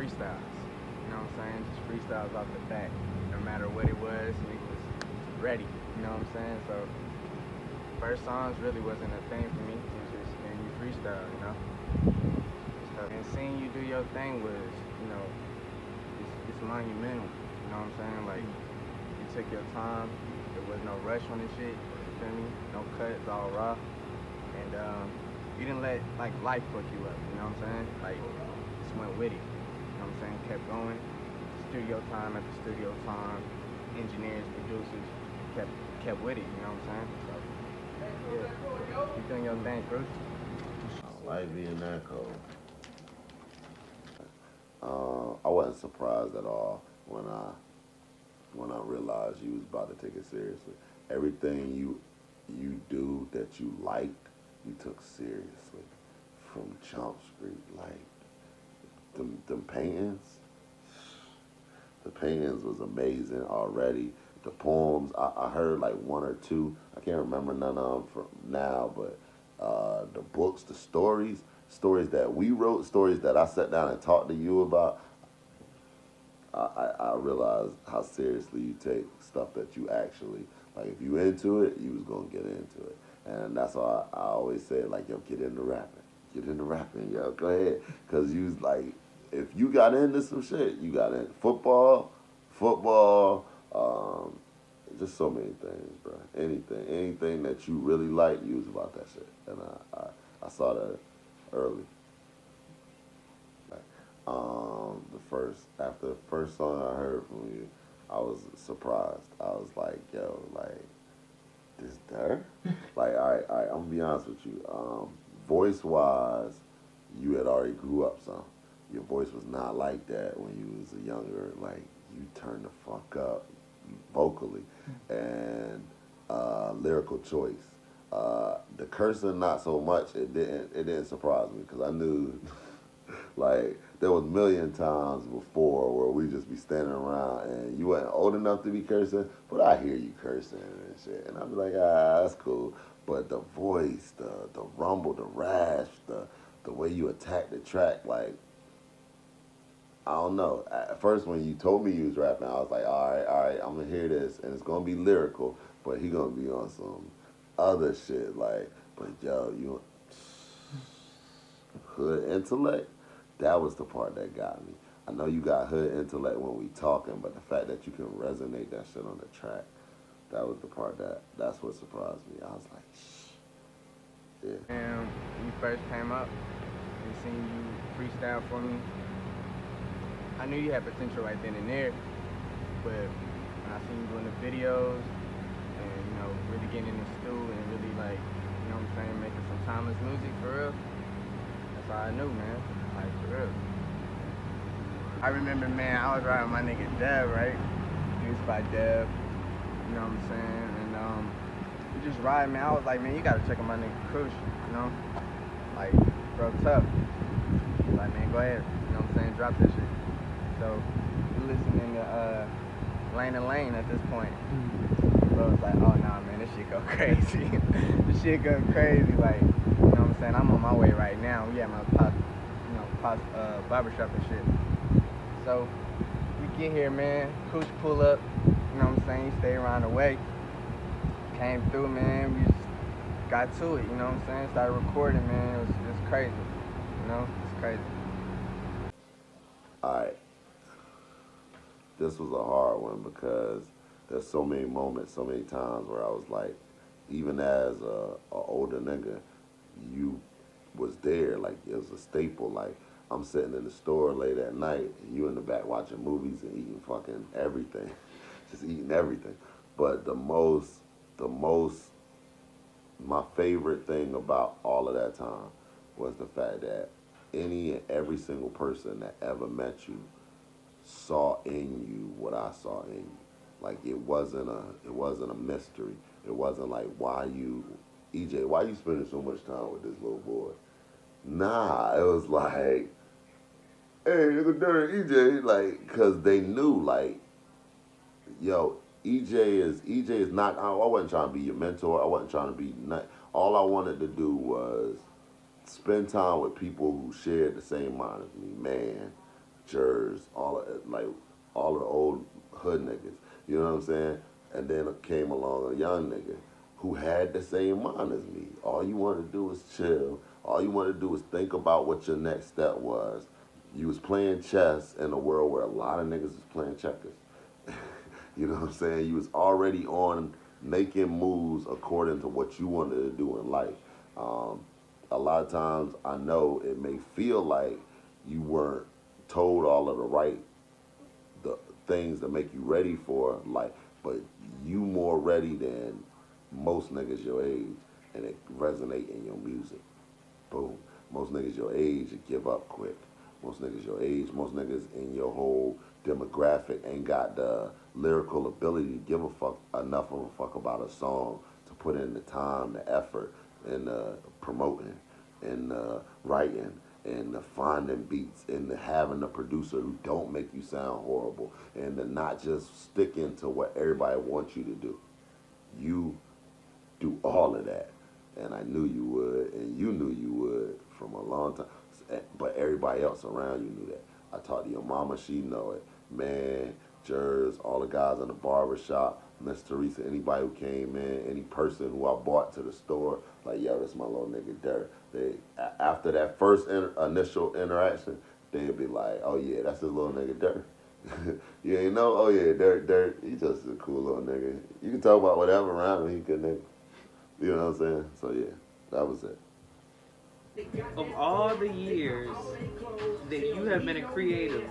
freestyles. You know what I'm saying? Just freestyles off the bat. No matter what it was, we was ready. You know what I'm saying? So first songs really wasn't a thing for me. It was just hearing you freestyle, you know? So, and seeing you do your thing was, you know, it's monumental. You know what I'm saying? Like you took your time. There was no rush on this shit. You feel me? No cuts, all raw. And you didn't let like life fuck you up. You know what I'm saying? Like just went with it. You know what I'm saying? Kept going. Studio time after studio time. Engineers, producers, kept with it. You know what I'm saying? So yeah, you doing your thing, Bruce. I like being that cold. I wasn't surprised at all when I realized you was about to take it seriously. Everything you do that you liked, you took seriously. From Chump Street, like them paintings. The paintings was amazing already. The poems, I heard like one or two. I can't remember none of them from now, but the books, the stories that we wrote, stories that I sat down and talked to you about. I realized how seriously you take stuff that you actually like. If you into it, you was gonna get into it, and that's why I always say like, yo, get into rapping, yo, go ahead, cause you was like, if you got into some shit, you got into football, just so many things, bro. Anything that you really like, you was about that shit, and I saw that early. The first after the first song I heard from you, I was surprised. I was like, yo, like this there? Like, all right, I'm gonna be honest with you. Voice wise, you had already grew up some. Your voice was not like that when you was a younger. Like you turned the fuck up vocally, and lyrical choice. The cursing, not so much. It didn't surprise me because I knew like there was a million times before where we just be standing around and you wasn't old enough to be cursing, but I hear you cursing and shit, and I'd be like, that's cool. But the voice, the rumble, the rash, the way you attack the track, like I don't know. At first, when you told me you was rapping, I was like, all right, I'm gonna hear this, and it's gonna be lyrical, but he gonna be on some other shit, like, but yo, you hood intellect, that was the part that got me. I know you got hood intellect when we talking, but the fact that you can resonate that shit on the track, that was the part that's what surprised me. I was like, yeah. And when you first came up and seeing you freestyle for me, I knew you had potential right then and there. But when I seen you doing the videos and really getting in the stew and really like what I'm saying, making some timeless music for real, that's all I knew, man. Like for real. I remember, man, I was riding with my nigga Dev, right? Produced by Dev, you know what I'm saying? And we just riding, man. I was like, man, you gotta check out my nigga Krush, you know? Like, bro, tough. Like, man, go ahead, you know what I'm saying? Drop this shit. So, we listening to Lane and Lane at this point. Bro was like, oh, nah, man, this shit go crazy. This shit go crazy, like, you know what I'm saying? I'm on my way right now. We at my pop barbershop and shit. So we get here, man. Koosh pull up. You know what I'm saying? He stay around the way. Came through, man. We just got to it. You know what I'm saying? Started recording, man. It's crazy. You know, it's crazy. All right, this was a hard one because there's so many moments, so many times where I was like, even as a older nigga, you was there. Like it was a staple. Like I'm sitting in the store late at night, and you in the back watching movies and eating fucking everything, just eating everything. But the most, my favorite thing about all of that time was the fact that any and every single person that ever met you saw in you what I saw in you. Like it wasn't a mystery. It wasn't like EJ, why you spending so much time with this little boy? Nah, it was like, hey, look at that EJ, like, cause they knew, like, yo, EJ is not. I wasn't trying to be your mentor. I wasn't trying to be. All I wanted to do was spend time with people who shared the same mind as me. Man, Jers, all of the old hood niggas. You know what I'm saying? And then came along a young nigga who had the same mind as me. All you wanted to do was chill. All you wanted to do was think about what your next step was. You was playing chess in a world where a lot of niggas was playing checkers. You know what I'm saying? You was already on making moves according to what you wanted to do in life. A lot of times I know it may feel like you weren't told all of the things that make you ready for life, but you more ready than most niggas your age, and it resonate in your music. Boom. Most niggas your age give up quick. Most niggas your age, most niggas in your whole demographic ain't got the lyrical ability to give a fuck enough of a fuck about a song to put in the time, the effort, and promoting, and writing, and finding beats, and having a producer who don't make you sound horrible, and not just sticking to what everybody wants you to do. You do all of that, and I knew you would, and you knew you would from a long time, but everybody else around you knew that. I talked to your mama, she know it. Man, Jers, all the guys in the barber shop, Miss Teresa, anybody who came in, any person who I brought to the store, like, yo, this my little nigga Dirt. After that first initial interaction, they'd be like, oh yeah, that's his little nigga Dirt. You ain't know? Oh yeah, Dirt, he just a cool little nigga. You can talk about whatever around him, he good nigga. You know what I'm saying? So yeah, that was it. Of all the years that you have been a creative,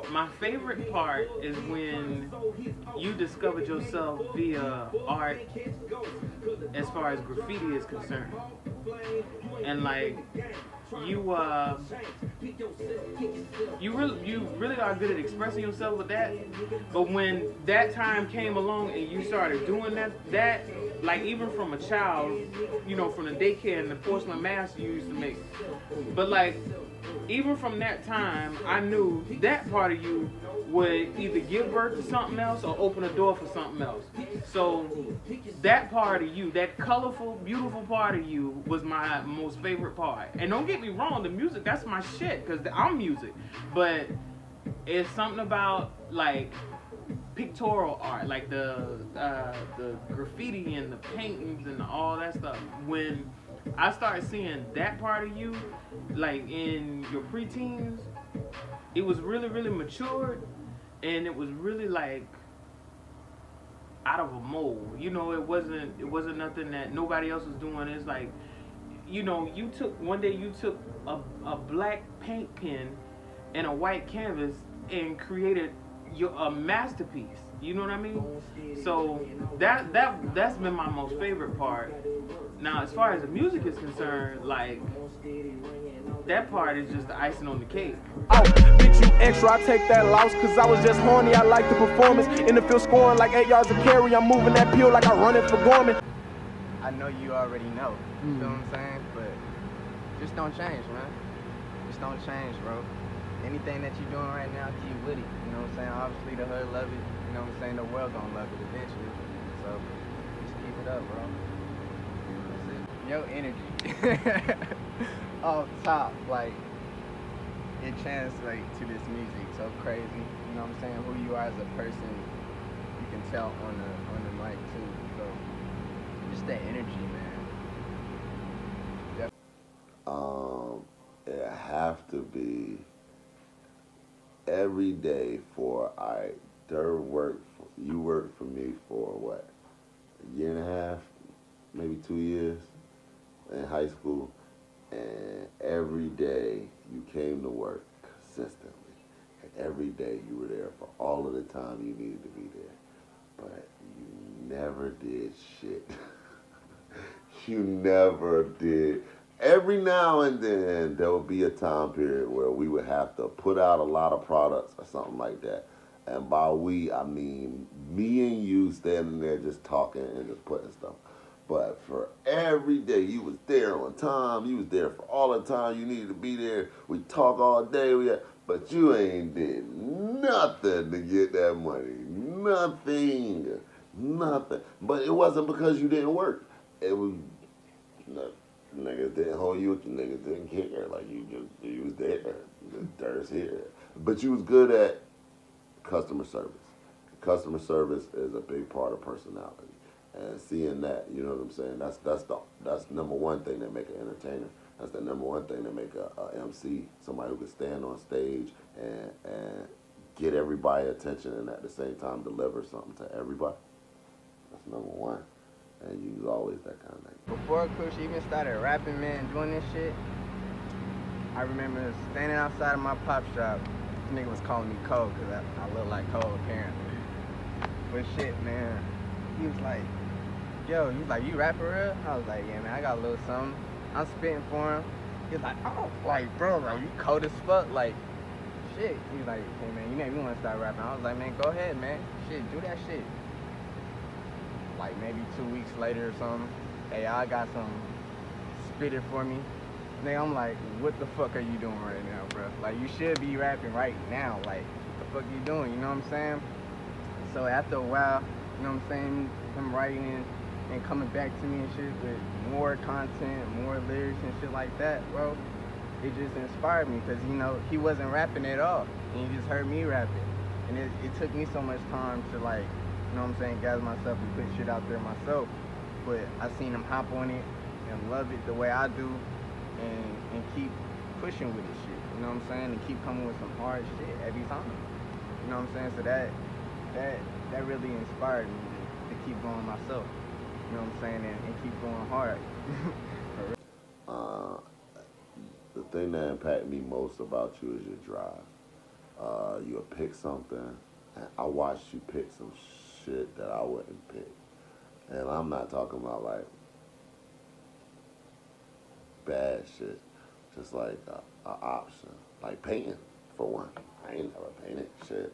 my favorite part is when you discovered yourself via art as far as graffiti is concerned. And like you really are good at expressing yourself with that. But when that time came along and you started doing that like even from a child, you know, from the daycare and the porcelain masks you used to make. But like even from that time, I knew that part of you would either give birth to something else or open a door for something else. So that part of you, that colorful, beautiful part of you was my most favorite part. And don't get me wrong, the music, that's my shit, because I'm music. But it's something about like pictorial art, like the graffiti and the paintings and all that stuff. When I started seeing that part of you, like in your preteens, it was really, really matured, and it was really like out of a mold. You know, it wasn't nothing that nobody else was doing. It's like, you know, one day you took a black paint pen and a white canvas and created a masterpiece. You know what I mean? So that's been my most favorite part. Now, as far as the music is concerned, like that part is just the icing on the cake. Oh, bitch, you extra, I take that loss, cause I was just horny, I like the performance. In the field scoring like 8 yards of carry, I'm moving that pill like I run it for Gorman. I know you already know, you feel what I'm saying? But just don't change, man. Just don't change, bro. Anything that you're doing right now, keep with it, you know what I'm saying? Obviously the hood love it, you know what I'm saying? The world gonna love it eventually. So, just keep it up, bro. That's it. Your energy. Off top, like, it translates to this music so crazy. You know what I'm saying? Who you are as a person, you can tell on the mic too. So just that energy, man. It have to be every day for you worked for me for what? A year and a half, maybe 2 years in high school. And every day you came to work consistently. And every day you were there for all of the time you needed to be there. But you never did shit. You never did. Every now and then there would be a time period where we would have to put out a lot of products or something like that. And by we, I mean me and you standing there just talking and just putting stuff. But for every day, you was there on time. You was there for all the time you needed to be there. We talk all day, but you ain't did nothing to get that money. Nothing. But it wasn't because you didn't work. It was Niggas didn't hold you. Niggas didn't care. Like you was there. The dirt's here. But you was good at customer service. Customer service is a big part of personality. And seeing that, you know what I'm saying? That's number one thing that make an entertainer. That's the number one thing that make a MC, somebody who can stand on stage and get everybody attention and at the same time deliver something to everybody. That's number one. And you was always that kind of nigga. Before Kush even started rapping, man, doing this shit, I remember standing outside of my pop shop. This nigga was calling me Cole because I look like Cole apparently. But shit, man, he was like, yo, you like, you rap for real? I was like, yeah, man, I got a little something. I'm spitting for him. He was like, oh, like, bro, you cold as fuck, like, shit. He was like, hey, man, you made me want to start rapping. I was like, man, go ahead, man. Shit, do that shit. Like, maybe 2 weeks later or something, hey, I got some spit it for me. Nigga, I'm like, what the fuck are you doing right now, bro? Like, you should be rapping right now. Like, what the fuck you doing, you know what I'm saying? So after a while, you know what I'm saying, him writing and coming back to me and shit with more content, more lyrics and shit like that, bro, it just inspired me because, you know, he wasn't rapping at all. And he just heard me rapping. And it took me so much time to, like, you know what I'm saying, gather myself and put shit out there myself. But I seen him hop on it and love it the way I do and keep pushing with this shit, you know what I'm saying? And keep coming with some hard shit every time. You know what I'm saying? So that really inspired me to keep going myself. You know what I'm saying? And keep going hard. The thing that impacted me most about you is your drive. You'll pick something, and I watched you pick some shit that I wouldn't pick. And I'm not talking about like bad shit, just like a option, like painting for one. I ain't never painted shit.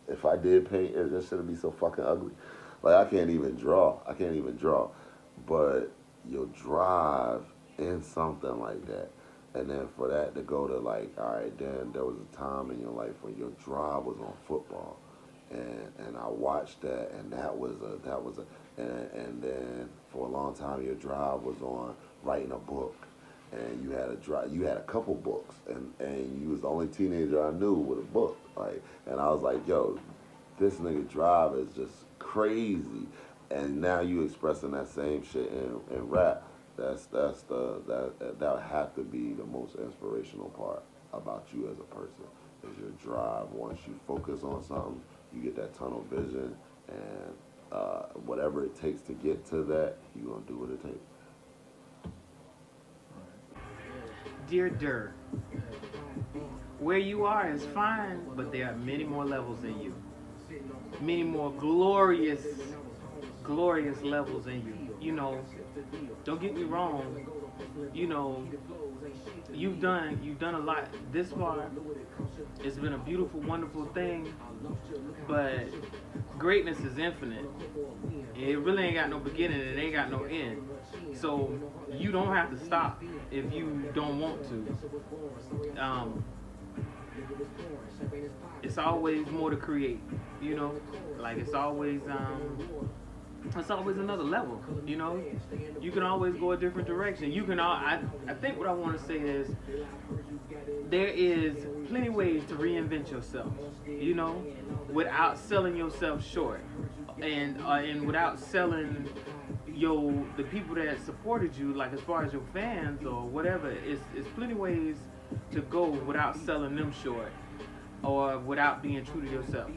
If I did paint, it just shouldn't be so fucking ugly. Like I can't even draw. But you'll drive in something like that. And then for that to go to like, all right, then there was a time in your life when your drive was on football. And I watched that, and and then for a long time your drive was on writing a book. And you had a couple books, and you was the only teenager I knew with a book. Like, and I was like, yo, this nigga drive is just crazy. And now you expressing that same shit in rap. That have to be the most inspirational part about you as a person, is your drive. Once you focus on something, you get that tunnel vision, and whatever it takes to get to that, you gonna do what it takes. Dear Durr, where you are is fine, but there are many more levels in you. Many more glorious levels in you. You know, don't get me wrong, you know, you've done a lot this far. It's been a beautiful, wonderful thing, but greatness is infinite. It really ain't got no beginning, it ain't got no end. So you don't have to stop if you don't want to. It's always more to create, you know, like it's always another level, you know. You can always go a different direction. You can I think what I want to say is there is plenty ways to reinvent yourself, you know, without selling yourself short, and without selling the people that supported you, like as far as your fans or whatever. It's plenty ways to go without selling them short or without being true to yourself.